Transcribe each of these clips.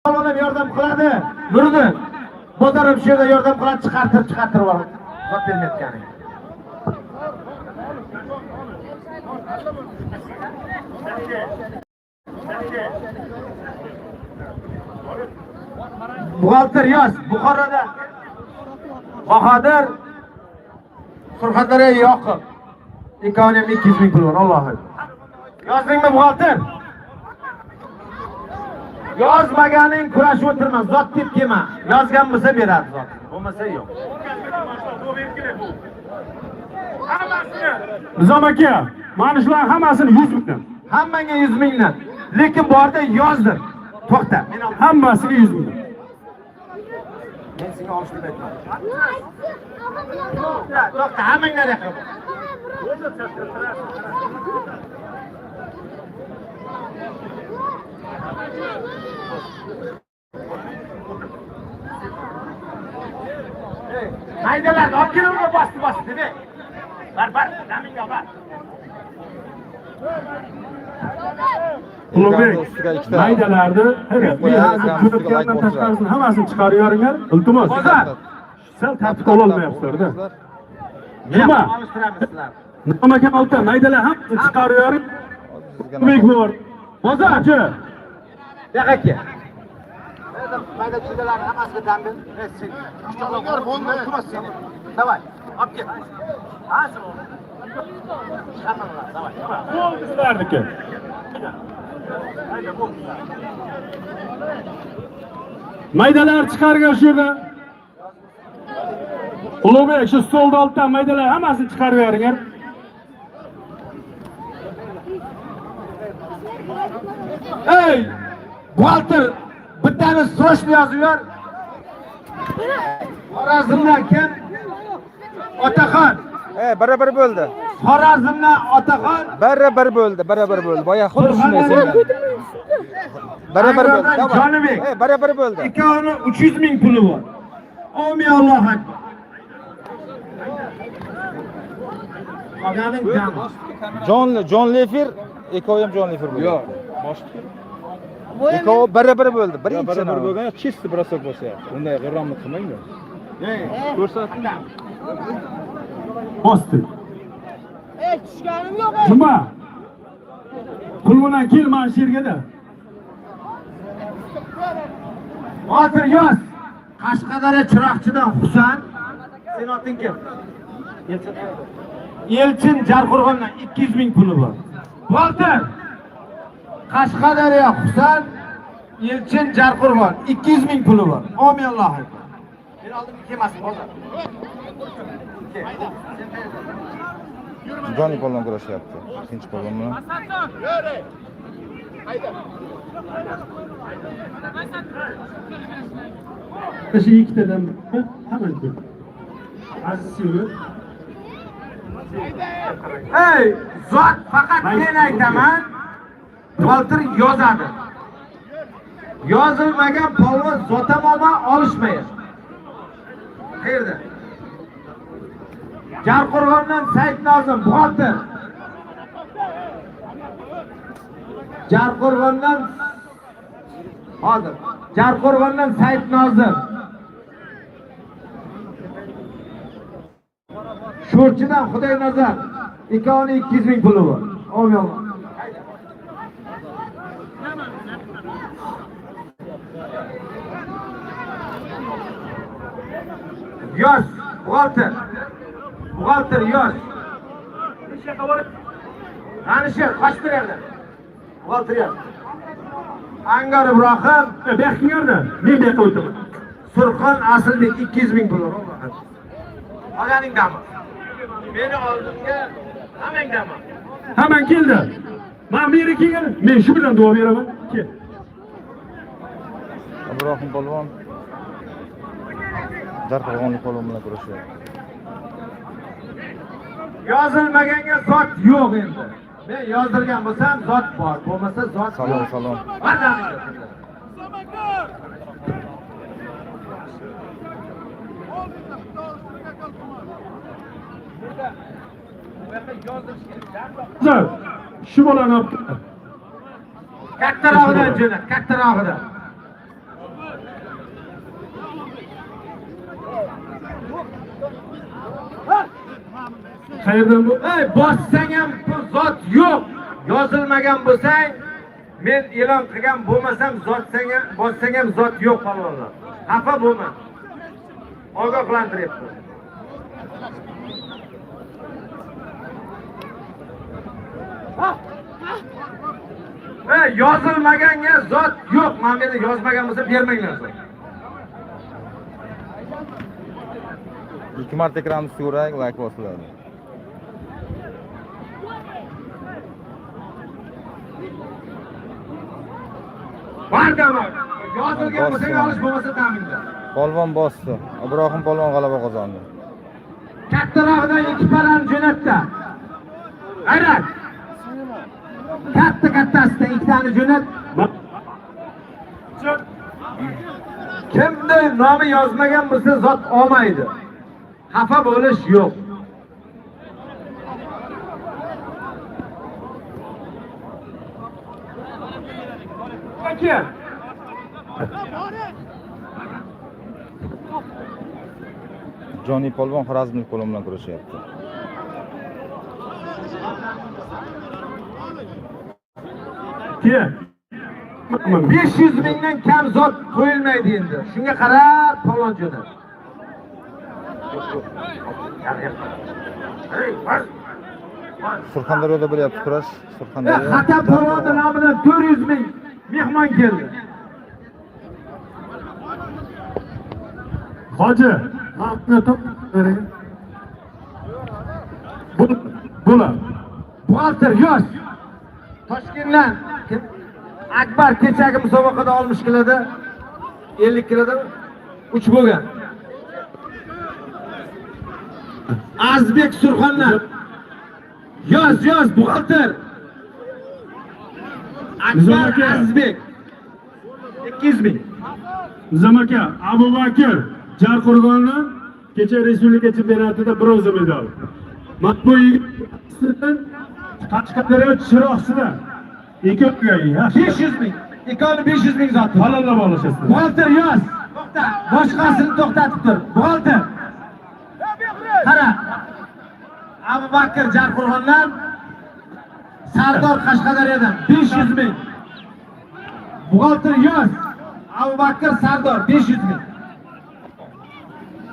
Oğlum yardım qiladi. Nuriddin. Bozorov shu yerda yordam qiladi, chiqartirib oladi. Zot bermayotgani. Buxgalter yoz, Buxoroda Bahodir Surxondaryo Yoqub. Ikkovini 200 ming pul bor, Alloh. Yozdingmi buxgalter? Yozmaganing kurashib o'tirma, zot deb kelma. Yozgan bo'lsa beradi zot. Bo'lmasa yo'q. Nizom aka, mana shular hammasini 100 mingdan. Hammanga 100 mingdan. Lekin borda yozdir. To'xta. Hammasiga 100 mingdan. Men senga olishni aytdim. To'xta, hammanglar yo'q. Haydalar, olib kelinglar, bosdi, dedi. Bar, daminga bar. Ulug'bek, maydalarni, ko'rayotgandan tashqarisini hammasini chiqarib yuboringlar. Iltimos. Sal tartib ololmayapsizlar-da. Nima? Nima ekan olta maydalar hammasini chiqarib yuboring. Ulug'bek bor. Bozorchi. Yo'q aka. Mayda chidalar hammasiga dambil. Kuchuklar bo'ldi. Davay, olib ket. Ha, chiqarmalar, davay. Bo'ldi sizlarniki. Maydalar chiqargan shu yerda. Ulug'bek, shu stolda oltdan maydalar hammasini chiqarib yuboringlar. Ey, buxgalter, bittani srochni yozib yor. Xorazmdan kim? Otaxon. Barabar bo'ldi. Xorazmdan Otaxon. Barabar bo'ldi. Boya xuddi shunday bo'ldi. Barabar bo'ldi. Jonibek. Barabar bo'ldi. Ikkovini 300 ming puli bor. Omi Alloh akbar. Qolganing jami. Jon Lefer, ikkovi ham Jon Lefer bo'ldi. Yo'q, boshqa. Ikkovi barabar bo'ldi. Birinchi barabar bo'lgan, chist brosok bo'lsa, unday g'irromlik qilmanglar. Ko'rsat. Bosdi. Tushganim yo'q. Nima? Pul bilan kel mana shu yerga-da. Hozir yoz. Qashqadaryo Chiroqchidan Husan. Sen oting kim? Elchin Jarqo'rg'ondan 200 ming puli bor. Buxgalter. Qashqadaryo Husan, Elchin Jarqo'rg'on 200 ming puli bor. Omi Alloh akbar. Men oldimga kelmasin hozir. Joni polvon kurashyapti. Ikkinchi polvon bilan. Shu ikkitadan hamma aziz yo'q. Ey, zot faqat men aytaman. Buxgalter yozadi. Yozilmagan polvon zotamoman olishmaydi. Qayerda? Jarqo'rg'ondan Saidnozim buxgalter. Jarqo'rg'ondan hozir. Jarqo'rg'ondan Saidnozim. Sho'rchidan Xudoynazar. Ikkovini 200 ming puli bor. Omi. Yoz, buxgalter. Buxgalter yoz. Qani shu, qochib yerda. Buxgalter yoz. Angar Ibrohim, Bekinglarda, men bu yoqqa o'taman. Surxon Asldek 200 ming pul. Qolganing dami. Meni oldimga hammang dami. Hammang keldi. Men bu yerga kelgan, men shu bilan duo beraman. Kel. Ibrohim polvon Jarqo'rg'onlik polvon bilan kurashyapti. Yozilmaganga zot yo'q endi. Men yozdirgan bo'lsam zot bor, bo'lmasa zot yo'q. Salom. Shu bolani olib kattarog'idan jo'nat, kattarog'idan. Qayerdan bu? Ey, bossang ham bu zot yo'q. Yozilmagan bo'lsang, men e'lon qilgan bo'lmasam, zotsang ham, bossang ham zot yo'q palvonlar. Xafa bo'lma. Ogohlantiryapti. Yozilmaganga zot yo'q. Men meni yozmagan bo'lsa bermanglar. 2 marta ekranni ko'rak, like bosiladi. Bardam. Yozilgan bo'lsa olish bo'lmasa ta'minda. Polvon bosdi. Ibrohim polvon g'alaba qozondi. Kattarog'idan 2 parani jo'natdi. Ayrat. Kattasidan 2 tani jo'nat. Kimda nomi yozmagan bo'lsa zot olmaydi. Xafa bo'lish yo'q. Aka. Joni polvon Xorazmlik qo'lim bilan kurashyapti. Ke. 500 mingdan kam zot qo'yilmaydi endi. Shunga qarab polvon jo'nat. Surxondaryoda bo'lyapti kurash. Surxondaryo. Xatab polvon nomidan 400 ming mehmon keldi. Hoji, haqni to'playlik. Bular. Buxgalter yosh. Toshkentdan Akbar kechagi musobaqada olmush kiloda 50 kiloda 3 bo'lgan. Azbek Surxondan. Yoz buxgalter. Akbar Azbek 200 ming. Nizam aka, Abu Bakr Jarqo'rg'ondan kecha Respublika chempionatida bronza medal. Matbu yigitdan Qashqadaryo Chiroqchida 500 ming. Ikkovini 500 ming zot. Halollab olishasiz. Buxgalter yoz. To'xta. Boshqasini to'xtatib tur. Buxgalter. Qara. Abu Bakr Jarqo'rg'ondan, Sardor Qashqadaryodan 500 ming. Buxgalter yoz. Abu Bakr Sardor 500 ming.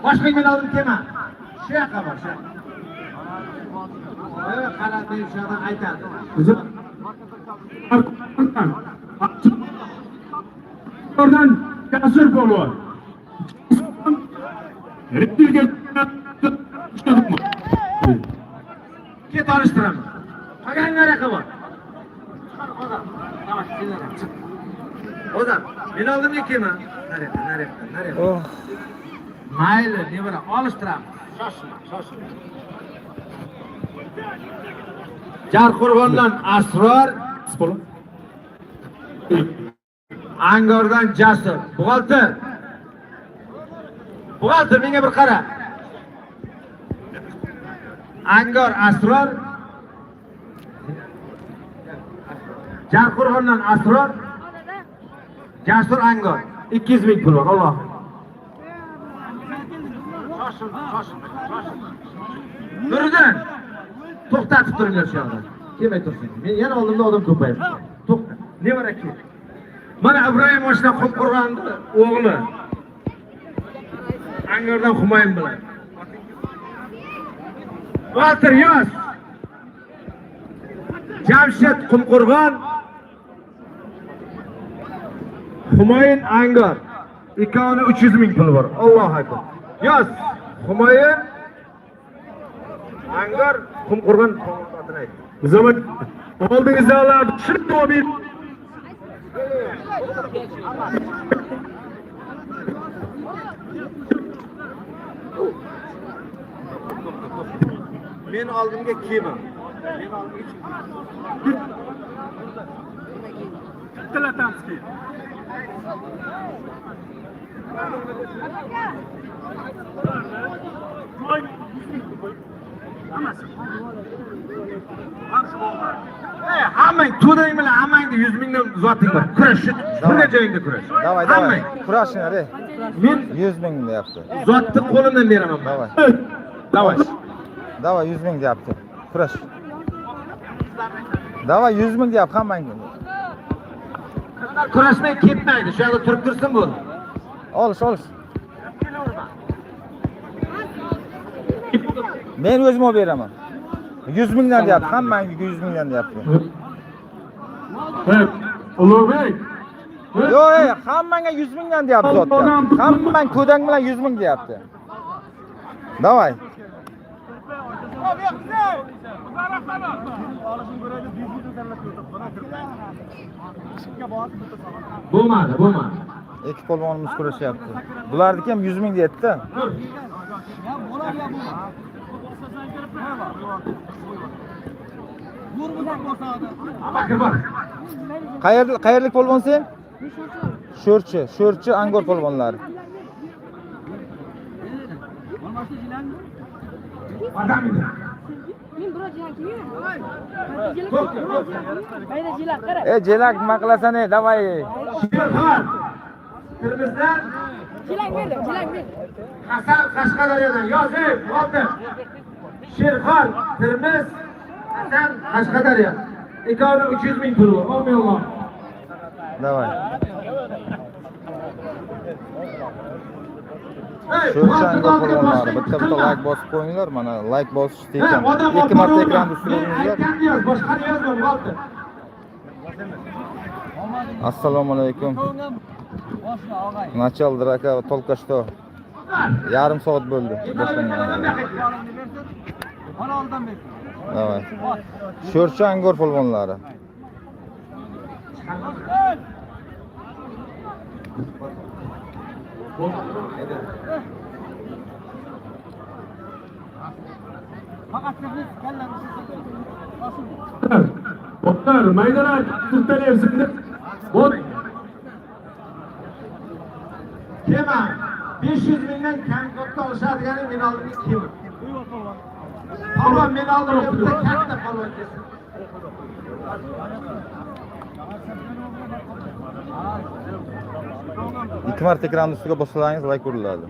Boshqa men oldim kelma. Shu yoqqa bor, shu. Qara, men shu yerdan aytadi. Oradan Jasur polvon. Ket olishtiraman. Qolganlar yoqqa bor. O'zim, men oldimga kelma. Nari. Oh, Mayli, nevara, olishtiramiz. Shoshma. Jarqo'rg'ondan Asror, Angordan Jasur. Buxgalter menga bir qara. Angor Asror, Jarqo'rg'ondan Asror, Jasur Angor 200 ming pul bor. Alloh. Shoshil. Nuriddin, to'xtatib turinglar shu yerda. Kelmay tursin. Men yana oldimda odam ko'payibdi. To'xta. Nevara kel. Mana Ibrohim oshna Qumqurg'onni o'g'li. Angordan Humayn bilan. Buxgalter yoz. Jamshid Qumqurg'on, Humayn Angor. Ikkovini 300 ming pul bor. Allohu akbar. Yoz. Humayn Angor Qumqurg'on otini ayt. Zaman oldingizdalar shirk to'bi. Men oldimga kelma. Talatamski. Hammang to'dang bilan hammangni 100 mingdan zoting bor. Kurash, shunga joyingda kurash. Davay. Kurashinglar, ey. Men 100 ming deyapti. zotni qo'limdan beraman. Davay. Davay. Davay 100 ming deyapti. Kurash. Davay 100 ming deyapti hammangga. Kurashmay ketmaydi. Shu yerda turib tursin bu. Olish. Men o'zim olib beraman. 100 mingdan deyapti. Hammangga 100 mingdan deyapti. Ulug'bek. Yo'q, hammangga 100 mingdan deyapti zotga. Hammang ko'dang bilan 100 ming deyapti. Davay. Bo'lmadi. Ikki polvonimiz kurashyapti. Bularniki ham 100 ming deyapti-da. Bor. Qayerlik polvon sen? Sho'rchi Angor polvonlari. Jelak nima qilasan ey, davay. Termizdan Jilang berdi. Hasan Qashqadaryodan yozib, oldi. Sherxon Termiz, Hasan Qashqadaryo. Ikkovi 300 ming pul bor. Alloh. Davay. Sho'rchi Angor polvonlari bitta like bosib qo'yinglar, mana like bosish tekan. 2 marta ekranda ustiringizlar. Boshqa yozma, oldi. Assalomu alaykum. Началdir aka, только что. Yarim soat bo'ldi. Davay. Sho'rchi Angor polvonlari. Doktor, maydalar sirtalayapsizlar. Bot. Kema 500 mingdan kam katta olishadigan men oldimga kim? Ama men oldimda katta palon kesin. 2 marta ekranda ustiga bossangiz like uriladi.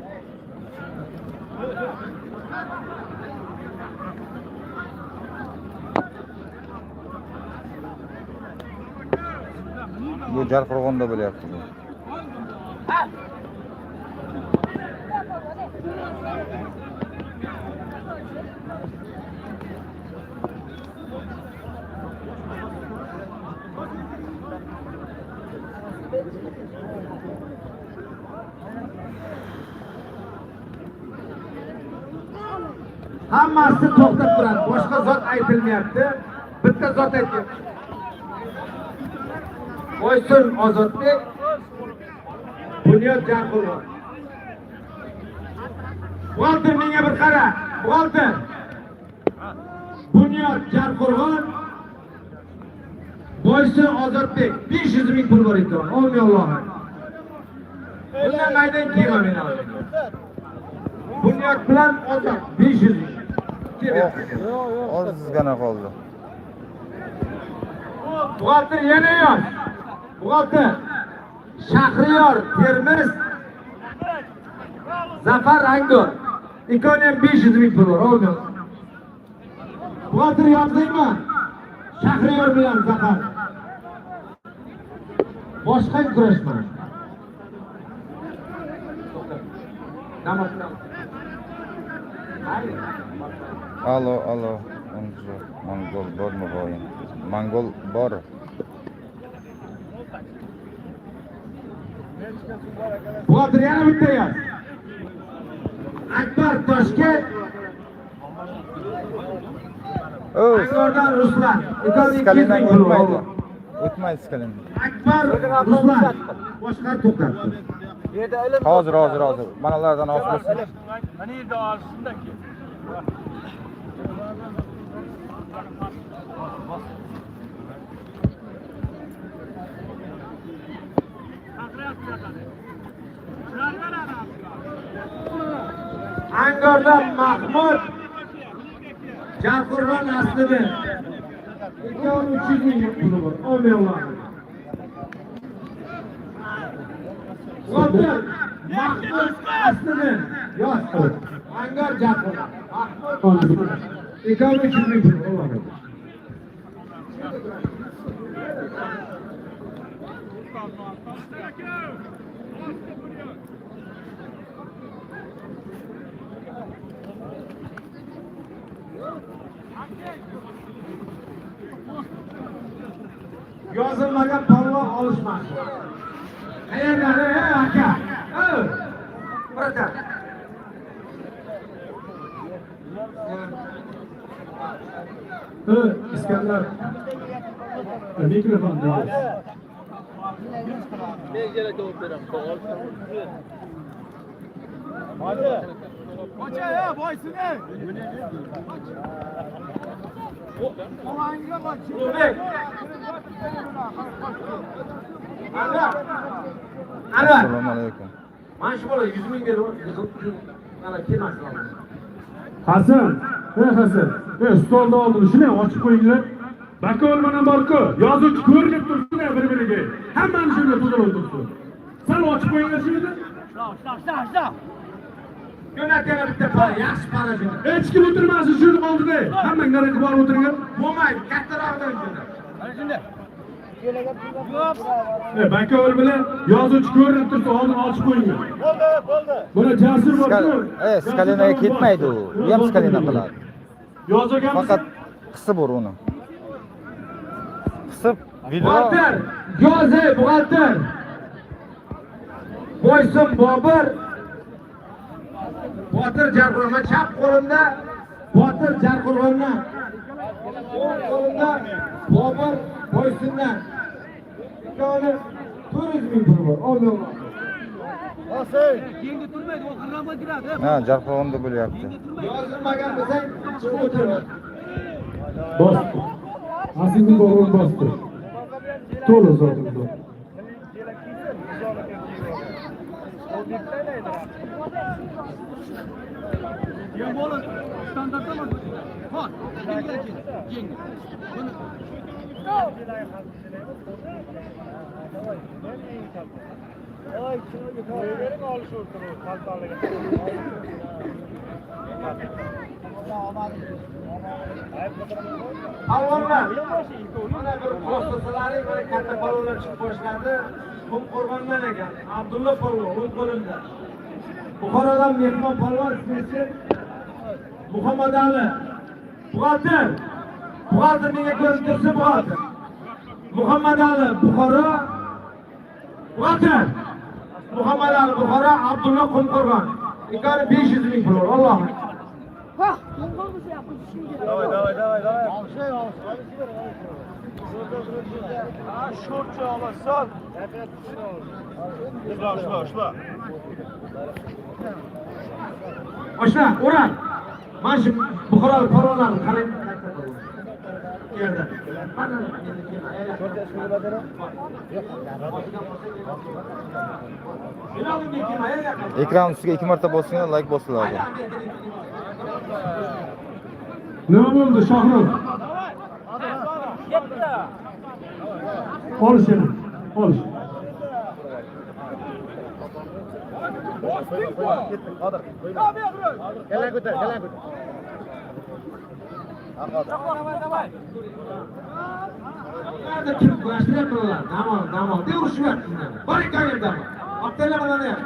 Bu Jarqo'rg'onda bo'lyapti. Hammasi to'xtab turadi. Boshqa zot aytilmayapti. Bitta zot aytyapti. Oysun Ozodbek Bunyod Jarqo'rg'on. Bo'ldi, menga bir qara. Bo'ldi. Bunyod Jarqo'rg'on Oysun Ozodbek 500 ming pul bor ekan. Alloh. Bundan maydan kiyma meni oldi. Bunyod bilan Ozod 500 ming. Ozgina qoldi. Buxgalter yana yosh. Buxgalter Shahriyor Termiz Zafar Angor. Ikkovi ham 500 ming pul bor. Oldim. Buxgalter yozdingmi? Shahriyor bilan Zafar. Boshqa kurashma. Alo. Mongol bormi bo'yin? Mongol bor. Buxgalter yana bitta yoz. Akbar Toshkent. Angordan Ruslan. Skalinan o'tmaydi. O'tmaydi Skalinan. Akbar Ruslan. Boshqa to'xtatdi. Hozir. Manalardan olsin. Mana yerda olishsin-da. Angordan Mahmud Jarqo'rg'on aslida 300 ming puli bor. Alloh. Buxgalter Mahmud aslida yosh. Angor Jarqo'rg'on. Mahmud Ikkovi 300 ming pul. Allohga. Yozilmagan polvon olishmoqchi. Qayerdan aka? Brata. İskender. Mikrofon. Hoca ya boysun ey. Olanga bak. Ulug'bek. Ana. Assalomu alaykum. Mana shu bola 100 ming berib, mana kelmasin. Hasan. Hasan. Stolda oldin shuni ochib qo'yinglar. Baka olmadan borku. Yozuvchi ko'rinib tursin bir-biriga. Hammani shunga tuzilib tursin. Sal ochib qo'yinglar shuni. Shla. Jo'natgan bitta pora, yaxshi pora jo'nat. Hech kim o'tirmasin shuni oldida. Hammang narigi borib o'tirgan. Bo'lmaydi, kattarog'idan jo'nat. Ana shunda. Baka ol bilan yozuvchi ko'rinib tursa oldin ochib qo'yinglar. Bo'ldi. Buni jasur borku. Skalinaga ketmaydi u. U ham skalina qiladi. Yozgan Faqat qisib ur uni. Qisib video. Buxgalter, Yoze buxgalter. Boysun Bobur. Botir Jarqurma chap qo'limda, Botir Jarqurma. O'ng qo'limda Bobur Boysundan. Ikkovi 400 ming pul bor. Olmay. Yengda turmaydi, o qirg'anma kiradi. Ha, jarqog'imda bo'lyapti. Yozilmagan bo'lsang, chiqib o'tirma. bastı. Azizni borun bastı. To'la zotimda. Ya bola standartda mı? Bak, yengda. Avvallar mana bir postasilaring mana katta palonlar chiqib boshladi. Qum Qo'rg'ondan ekan. Abdulla palon o'ng qo'limda. Buxorodan mehmon palon ismi Muhammad Ali. Buxgalter. Buxgalter menga ko'rib tursa buxgalter. Muhammad Ali Buxoro. Buxgalter. Muhammad Ali Buxoro, Abdulla Qum Qo'rg'on. Ikkovi 500 ming pul. Alloh. Ha, qo'ng'ilmasa yapın şimdi. Давай. Alışay. Şortçu alasın. Şla. Oshna, o'ran. Mana shu Buxorolik palonlarni qarang. Yerda. Mana Ekran ustiga 2 marta bosinglar, like bosiladi. Ne oldu Şahram? Ol seni. Ol. Nerede kim kılaştırıyorlar? Tamam. Bir uğraşı var. Bari kayırdı ama. Aptallar bana ne?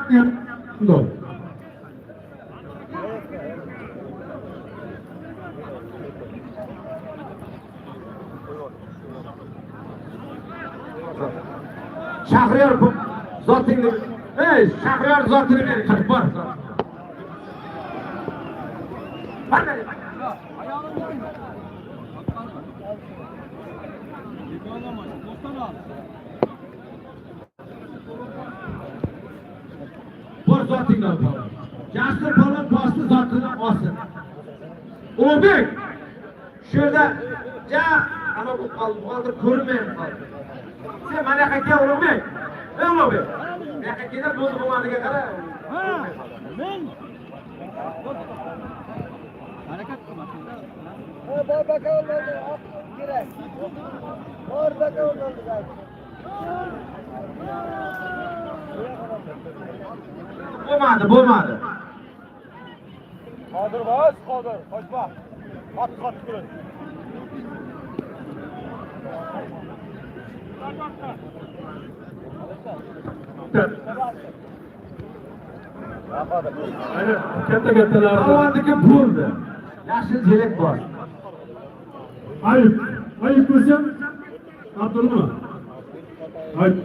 Doğru. Şahriyor bu zotingni. Ey, Şahriyor zotini beri qilib bor. Bana. Bor zotingni bor. Jasur palon bosti zotini olsin. Ulug'bek. Shu yerda ana bu hozir ko'rmayman qoldi. Sen mana yoqqa kel Ulug'bek. Ey Ulug'bek. Bu yoqqa kelib bo'ldi bo'lganiga qara. Ha, men. Harakat qilmasin. Bor baka o'rnaldi, kerak. Bor baka o'rnaldi. Bo'lmadi. Qodir, qochma. Katta-kattalar. Avvaldiki bo'ldi. Yashil jelak bor. Ayıp. Ayıp bo'lsa, Abdullo. Ayıp.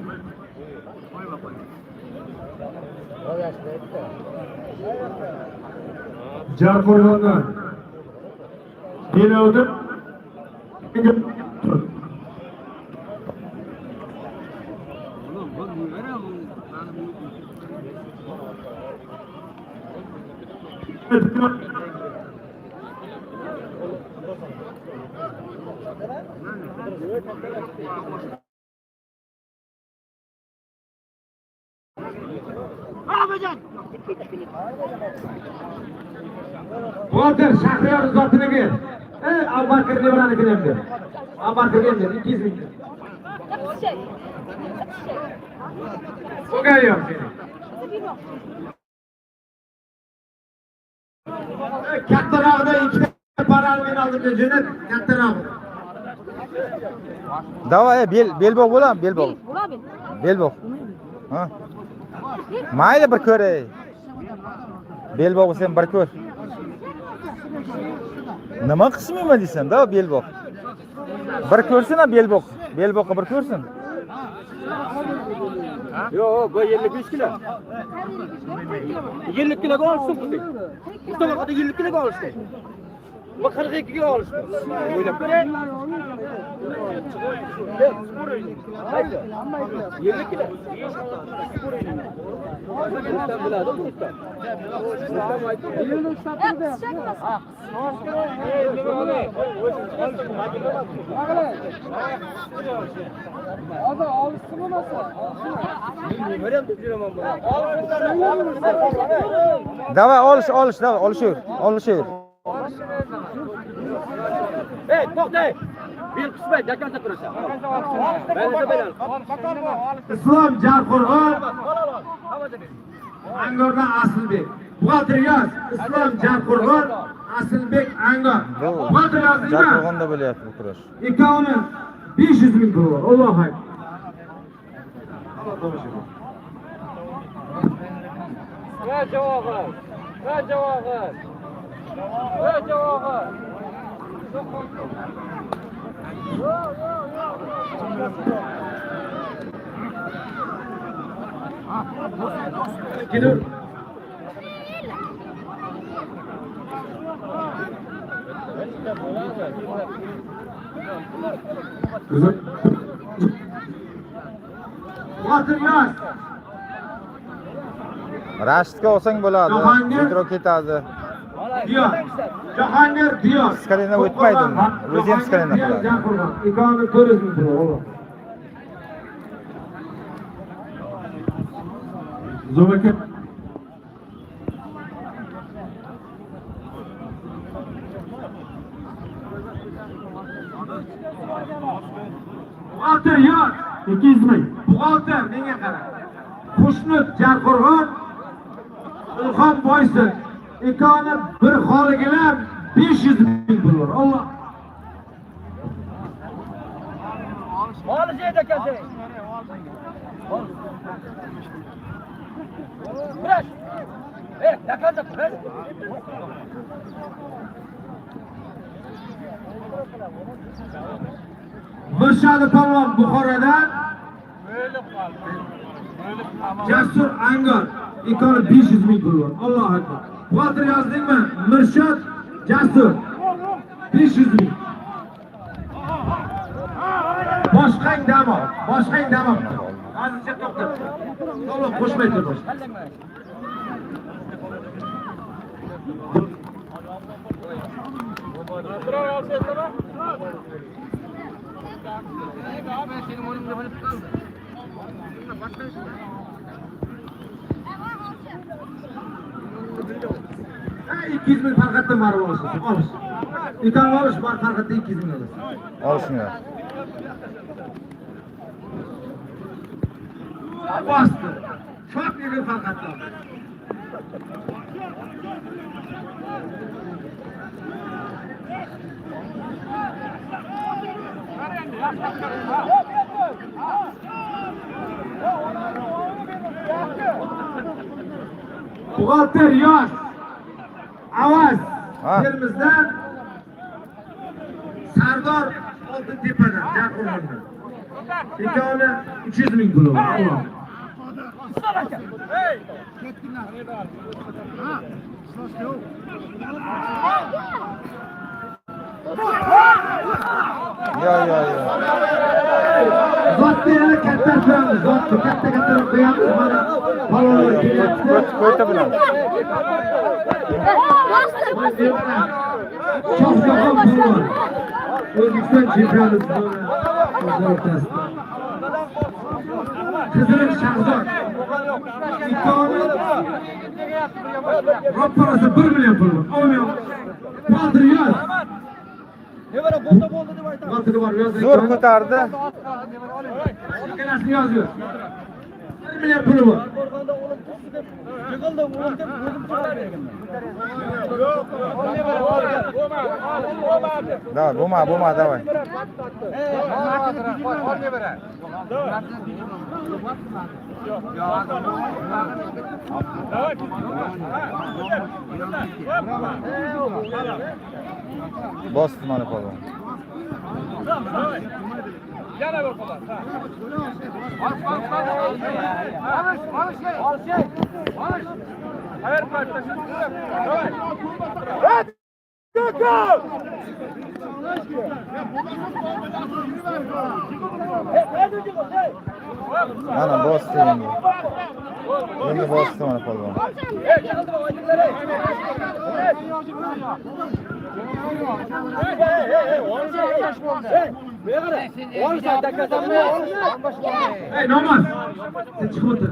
Jarqo'rg'ondan. Delovdi. Buxgalter Shahriyor zotiniga. Abubakr Nevranikiga ham ber. Abubakrga ham ber 200 ming. So'gay yo'q seni. Kattarog'ida ikkita paralmen oldim jo'nat, kattarog'. Давай, belbog' bo'lam, belbog'. Belbog'. Ha. Mayli bir ko'ray. Belbog' bo'lsa ham bir ko'r. Nima qismayman deysan-da, belbog'. Bir ko'rsana belbog'. Belbog'ga bir ko'rsin. Yo'q, bu 55 kilo. 50 kiloga olishsin bu. Musobaqada 50 kiloga olishdi. Bu 42 ga olishdi. O'ylab ko'ray. 50 kilo. Rustam biladi, Rustam. Rustam aytdi. Yilni ushlabdi. Hozir olishsin bo'lmasa. Ko'ryapman deb yuraman buni. Давай, olish, давай, olishaver. Hey, to'xtay. Bir qismat dakanda turasan. Bayonda bayon. Islom Jarqo'rg'on. Angordan Aslbek. Buxgalter yoz. Islom Jarqo'rg'on, Aslbek Angor. Buxgalter yozdingmi? Jarqo'rg'onda bo'lyapti bu kurash. Ikkovini 500 ming dollar. Allohu akbar. Va javobi. Gidur. Buxgalter yoz. Rashidga olsang bo'ladi. Jahongir. Metro ketadi. Diyor. Jahongir Diyor. Skalina o'tmaydi uni. O'zi ham skalina qiladi. Jarqo'rg'on. Ikkovini 400 ming dollar. Zo'raka. Buxgalter yoz. 200 ming. Buxgalter menga qara. Xushnut Jarqo'rg'on, Ilhom Boysin. Ikkovini bir xoligilar 500 ming dollar. Alloh. Olishaydi akasi. Bırak. Dakanda tur. Mirshadi Palvon Buxorodan. Jasur Angor. Ikkovini 500 ming dollar. Allohu akbar. Buxgalter yozdingmi? Mirshad Jasur 500 ming. Boshqang dam ol. Hozircha to'xta. To'liq qo'shmay tur bosh. Ha, 200 ming farqatdan marib olishsin. Olish. Ikkovini olish, bor farqatda 200 ming olish. Olishinglar. Bastı. Çok iyi bir farkatlar. Buxgalter yosh. Avaz. Ha. Termizdan Sardor Oltintepadan Jaqurg'ondan. Ikkovini 300 ming puli bor. Alloh. Yo. Zotni yana katta qilamiz. Zotni katta qo'yamiz. Mana palonlar kelyapti. Ko'ta bilan. Shohjahon palon. O'zbekiston chempioni o'rtasida. Qizil Shahzod. Ikkovini ro'parasi 1 million pul bor. Olmayman. Botir yoz. Botir bor yoz. Zo'r ko'tardi. Ikkalasini yozdi. 1 million puli bor. Давай, бума, давай. Bosdi mana polvon. Yana bir qo'l. Hayır, başlasın. Davay. Mana bosdi endi. Endi bosdi mana polvon. Hey, namaz. Sen chiqib o'tir.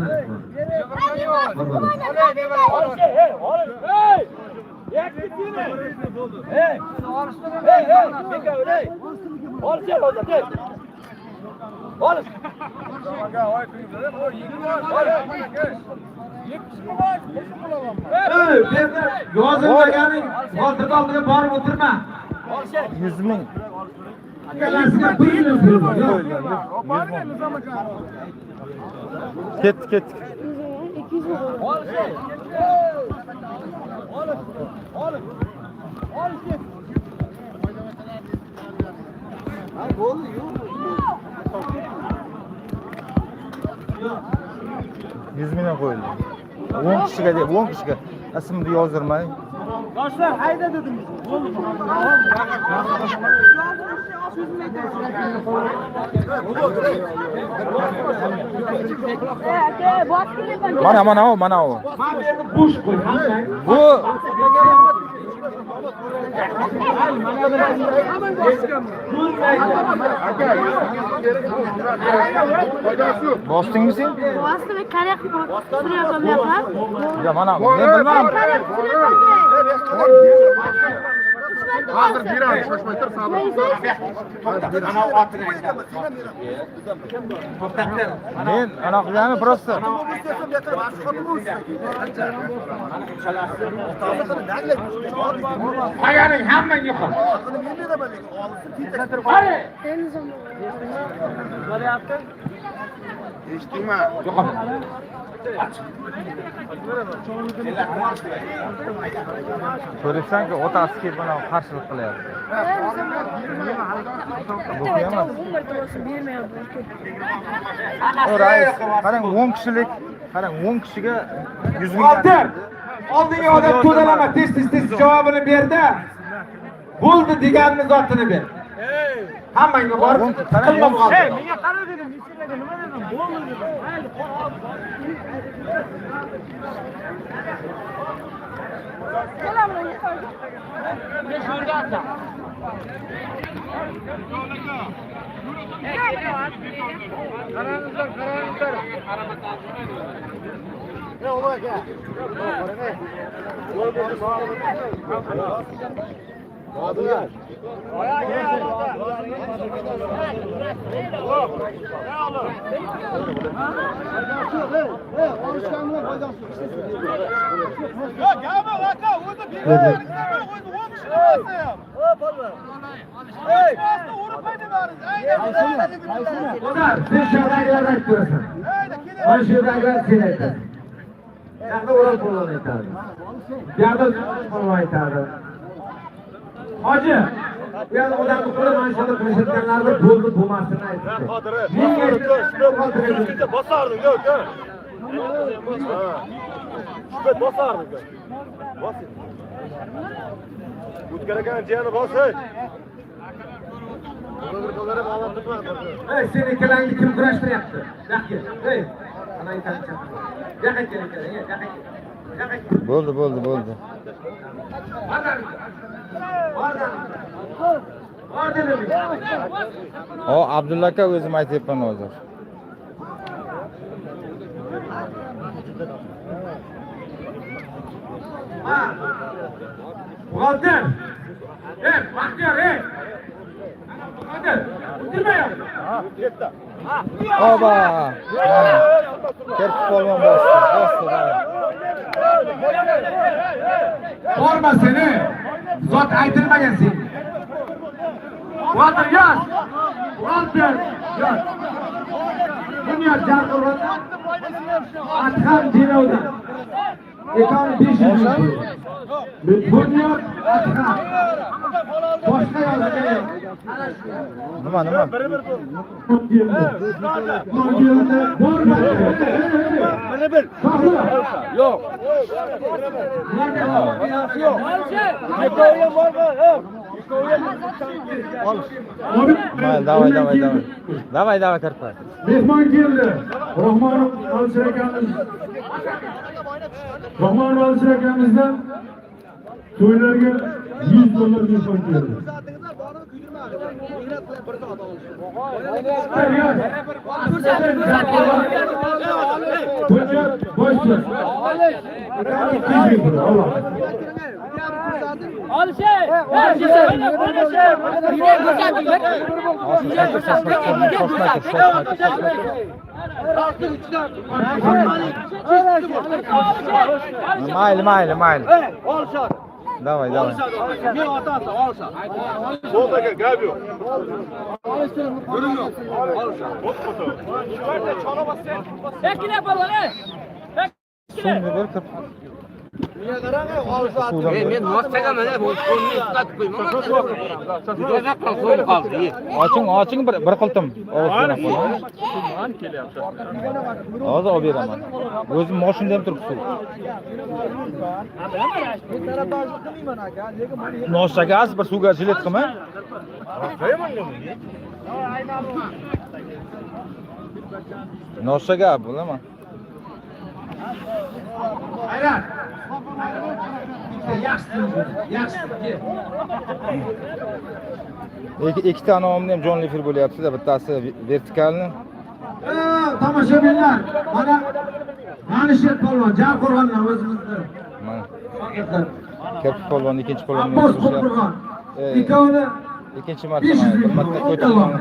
Yozilmaganing botir oldiga borib o'tirma. 100 ming. Ikkalasiga 1 million pul bor. Ketdi. $100 million qo'yildi. 10 kishiga. Ismni yozdirmay. Yoshlar hayda dedim. Mana o. Mana bu yerda bo'sh qo'y. Bu bosdingmi sen? Bosdim, qaraq suryapman. Ya mana men bilmadim. Hozir beramiz, shoshmay tur, sabr. Ana otini aytadi. To'xtatdi. Men ana qilgani prosta. Ayaring hammang yo'q. Qani? Eshitdingmi? Yo'q. Ko'rsanki, otasi kelib mana qarshilik qilyapti. Bu emas. O rais, qarang 10 kishilik, qarang 10 kishiga 100 ming. Botir. Oldingi odam to'dalama, tez javobini berdi. Bo'ldi deganni zotini ber. Hammangga borib qilma qoldi. Menga qara dedim, ichidagi nima dedim? Bo'ldi dedim. Hey! Ular, sen şuradakilar aytıyorsun. Mana shu yerdagilar sen aytadi. Yoqda O'rol polvon aytadi. Bu yoqda polvon aytadi. Hoji, bu yoqda odamni qo'li mana shu yerda ko'rsatganlarni bo'ldi bo'lmasini aytdi. Menga aytdi, bosardim, yo'q, yo'q. Shubet bosardim. Bos. Butkaragan jiyani bosay. Hey, sen ikkalangni kim kurashtiryapti? Yoqqa. Hey, ana aytadi. Yoqqa keling, yoqqa. Yoqqa. Bo'ldi. Bordan. O Abdulla aka o'zim aytyapman hozir. Ha. Buxgalter. Baxtiyor, Hadi, o'tirmayapti. Oba! Kerpik polvon bosdi. Borma seni. Zot aytilmagan sen. Buxgalter, yoz. Buxgalter, yoz. Bunyod Jarqo'rg'onda Adham Jinovda. Ekoni 500 ming. Bunyod Adham. Boshqa yozgan yo'q. Nima? Borma. Yo'q. Давай, Karpa. Mehmon keldi. Rahmonov Alisher akamizdan to'ylarga $100 mehmon keldi. Mayli. Давай. Men otasi olsa. So'z aka, gap yo'q. So'nggi bir kip. Men nostaga mana bu qo'lni tutib qo'yman. Juda qolib qoldi. Oching bir qiltim. Hozir olib beraman. O'zim mashinada ham turibsiz. Noshaga az bir suvga jilet qilma. Noshaga bo'laman. Hayrat. Yaxshi. Ikkita anomni ham jonli efir bo'lyapti-da, bittasi vertikalni. Tomoshabinlar, mana Alisher polvon Jarqo'rg'ondan o'zimizni. Mana. Kerpik polvon, ikkinchi polvon. Abbos Qo'qurg'on. Ikkovini ikkinchi marta bir marta ko'tarilgan.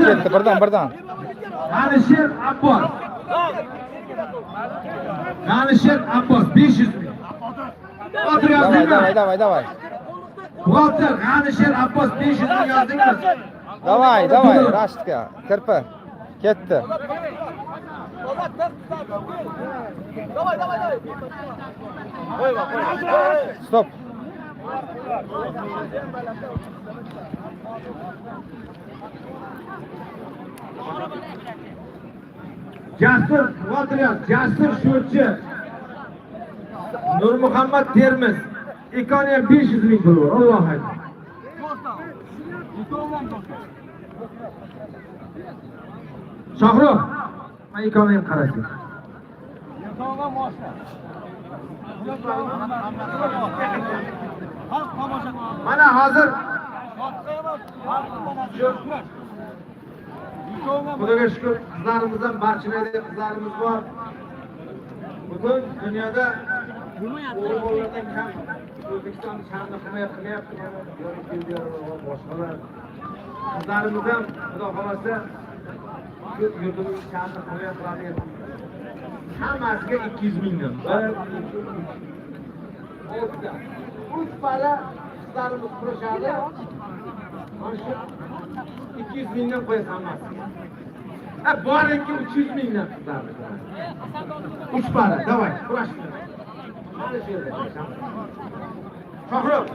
Ketdi birdan. Alisher Abbos. Alisher Abbos 500 ming. Давай. Buxgalter, Alisher Abbos 500 ming yozdingiz. Давай, Rashidga. Kirpa. Ketdi. Stop. Jasur Sho'rchi. Nurmuhammad Termiz. Ikoni ham 500 ming pul bor. Alloh akbar. Shohruh, men ikoni ham qaraysiz. Mana hozir Xudoga shukr, qizlarimizdan barchalarda qizlarimiz bor. Butun dunyoda o'g'illardan kam O'zbekiston sha'nini himoya qilyapti. Boshqalar qizlarimiz ham Xudo xolasa yurtimiz sha'nini himoya qiladigan. Hammasiga 200 mingdan. 3 pala qizlarimiz kurashadi. Mana shu 200 mingdan qo'yasiz hammasiga. Ha, borinki 300 mingdan qizlarimiz. 3 para, davay, kurashmiz. Mana shu yerda kurashamiz. Shohrux,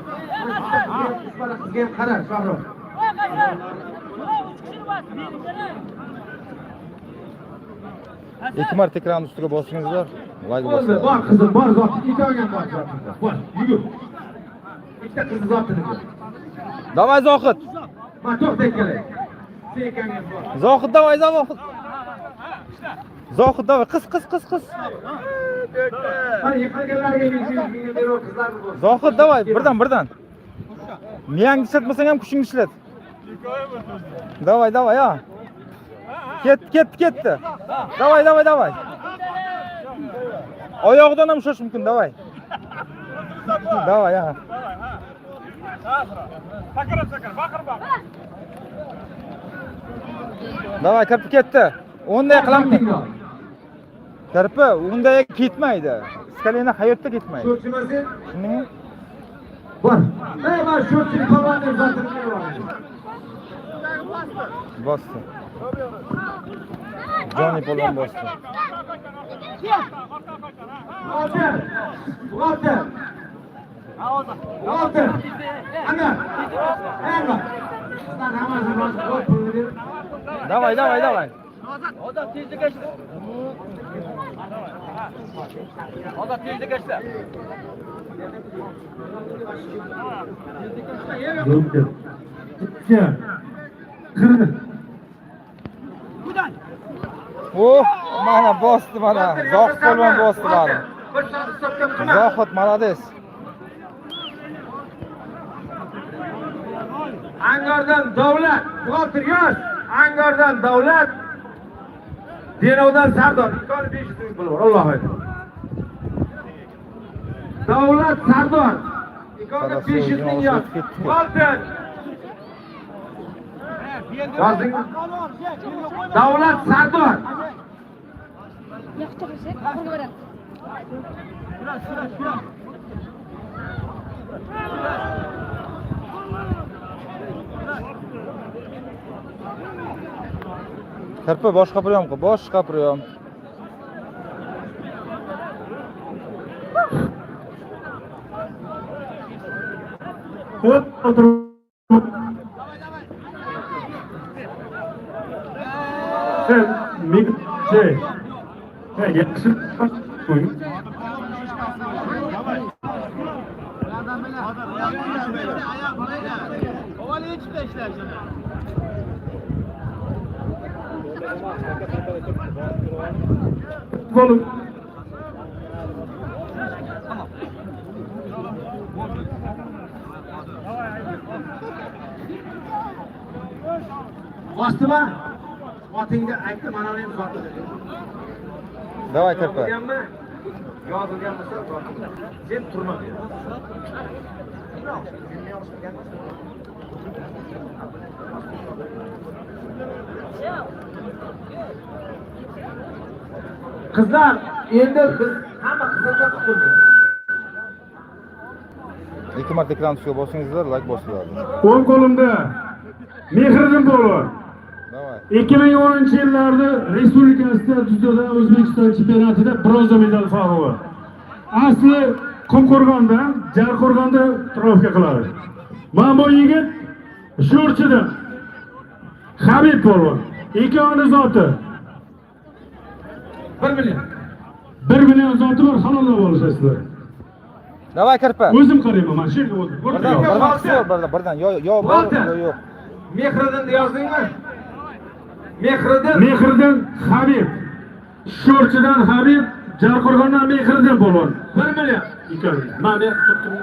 uch para qizga ham qara, Shohrux. Ikki marta ekran ustiga bosingizlar. Like Bo'ldi, bosinglar. bor qizim, bor zot, ikkita olgan bor. Bor, yugur. Ikkita qizni zotini. Davay Zohid. Ma to'xta kelay. Sen ekanga bor. Zohid davay, Zohid. Zohid davay, qiz. Mana yiqilganlarga 100 mingga berib qizlarni bor. Zohid davay, birdan. Miyangni ishlatmasang ham kuchingni ishlat. Davay, ha. Ketdi. Davay. Oyog'idan ham ushlash mumkin, davay. Davay, ha. Davay, kirib ketdi. Unday qilaman. Kirpi, unday ketmaydi. Skalena hayotda ketmaydi. Sho'rchimasin? Tushundingmi? Bor. Mana sho'rchilik qilganlar zotini berib. Bosdi. Joni polvon bosdi. Oltin. Ana. Sizlar hammasi bor. Davay. Odam tezlik ashla. Odam tezlik ashla. Yo'q. Ikki. Qirdi. Oh, mana bosdi mana. Zohid polvon bosdi bari. Bir soat hisobga qilma. Zohid malades. Angordan davlat, buxgalter yosh. Angordan davlat. Denovdan Sardor, ikkovi 500 ming pul bor, Alloh aytsin. Davlat Sardor, ikkovi 500 ming yosh. Buxgalter. Yozding? Davlat Sardor. Kirpi boshqa priyom. Hop, otur. Sen yaxshi qo'y. Bo'lib. Bosdimi? Otingga aytdi, mana men zotni. Davay kirpi. Yozilgan bo'lsa, sen turma. Qizlar, endi biz hamma qizlardan qutuldik. Ikki marta ekran ustiga bosingizlar, like bosinglar. O'ng qo'limda Mehriddin polvon. Davay. 2010-yillarda Respublika statuida O'zbekiston chempionatida bronza medal sohibi. Asli Qumqo'rg'ondan, Jarqo'rg'onda trofka qiladi. Mana bu yigit sho'rchidan Habib polvon. Ikkovini zoti 1 million. 1 million zoti bor, halollar bo'lishasizlar. Davay kirpi. O'zim qarayman, mana shu yerga o'tirib. Birdan. Yo bor, yo yo'q. Mehriddinni yozdingmi? Mehriddin. Mehriddin Habib. Sho'rchidan Habib, Jarqo'rg'ondan Mehriddin polvon. 1 million. Ikkovi. Mana turibdi.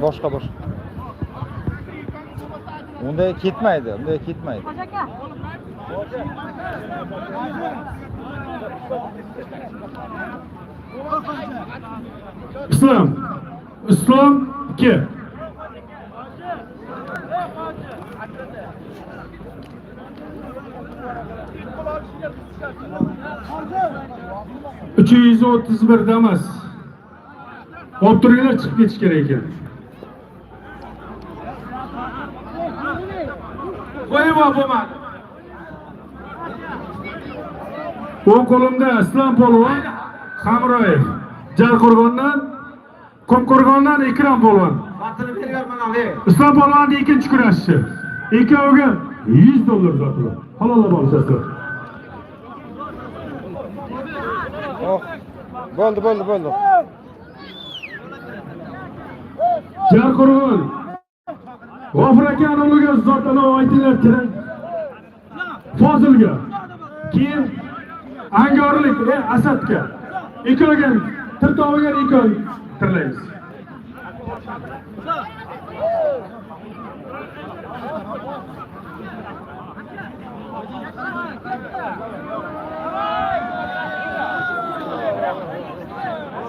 Boshqa. Unday ketmaydi. Islom 2. $331 emas. O'tiringlar chiqib ketish kerak ekan. Qo'yib bo'lmadi. O'ng qo'limda Islom polvon Hamroyev, Jarqo'rg'ondan, Qumqo'rg'ondan Ikrom polvon. Vaqtini berganman ale. Islom polvonning ikkinchi kurashchi. Ikkoviga $100 zotlar. Halollab olishasizlar. Oh. Bo'ldi. Jarqo'rg'on. G'ofur akani o'g'liga zotlar aytinglar kerak. Fozilga. Keyin Angorlik Asadga. Ikkoviga tirtoviga ikkov tirlaymiz.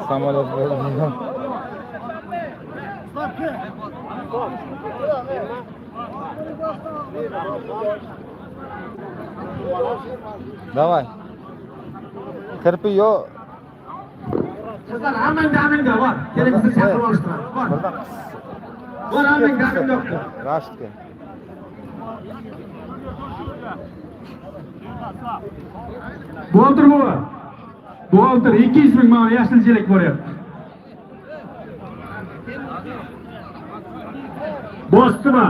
Samolyot bo'ldi. Давай. Kirpi yo'q. Sizlar hammangda bor. Keraksa chaqirib olishtiradi. Bor. Bor hammangda yo'qdir. Rashidga. Buxgalter bova. Buxgalter 200 ming mana yashil jelak boryapti. Bosdimi?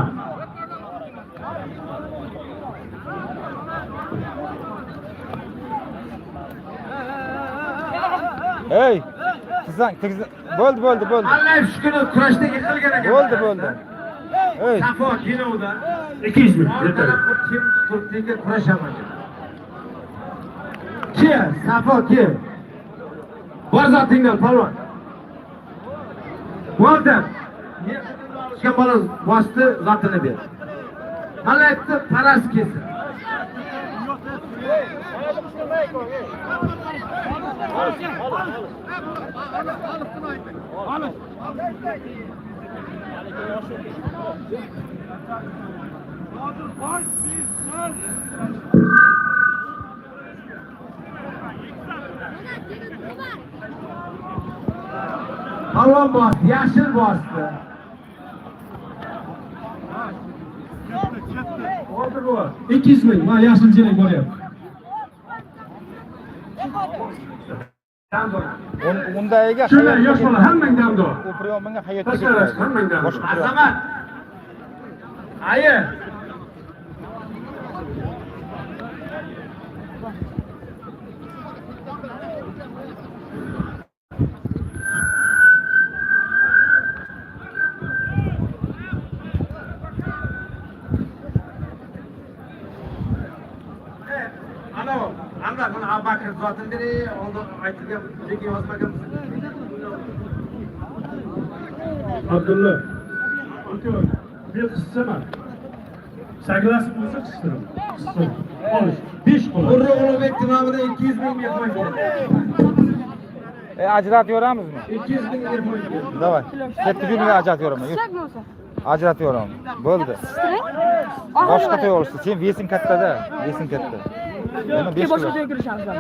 Hey! Bo'ldi. Allah shukr, kurashda yiqilgan ekan. Bo'ldi. Hey! Safo Kinovda 200 ming. kim Turkiyaga kurashaman. Kim? Safo kim? Bor zotinglar polvon. Bo'ldi. Kim bola bosdi zotini ber. Halaytni paras kelsin. Polvon bosdi, yashil bosdi. Buxgalter bova 200 ming mana yashil jelak boryapti. Undayiga Shunday yosh bola hammangda hamdor. u priyomga hayotga Tashqariga hammangda hamdor. Azamat. Ayi. Anlar buni Abubakr zotini beri oldin aytilgan lekin yozmagan. Abdulla. Ikkovi bir qissaman. Saglasi bo'lsa qistiraman. Olish 5 qo'l. Hurri Ulug'bek nomidan 200 ming mehmon keldi. Ajratyapmizmi? 200 ming mehmon keldi. Давай. 700 ming ajratyapman. Ajratyapman. Bo'ldi. Boshqa to'y olishdi. Sen vesin katta-da, vesin katta. Yana 5 kilo.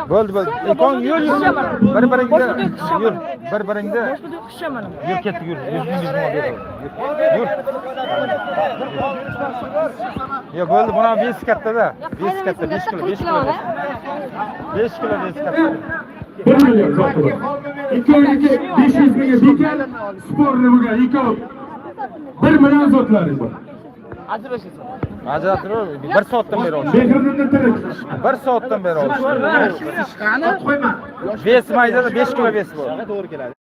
Bo'ldi. Ekon yur. Bir-biringda yur. Bir-biringda. Yur ketdi, yur. 100 ming beradi. Yur. Yo bo'ldi, buna vesi katta-da. Vesi katta 5 kilo, 5 kilo. 5 kilo vesi katta. 1 million zotlar. Ikkoviga 500 mingga bekal sporni bo'lgan ikkov 1 million zotlaringiz bor. Ajratib, 1 soatdan beri olishdi. Mehrimni tirik. 1 soatdan beri olishdi. Qani qo'yma. Vesi maydada 5 kilo vesi bor. To'g'ri keladi.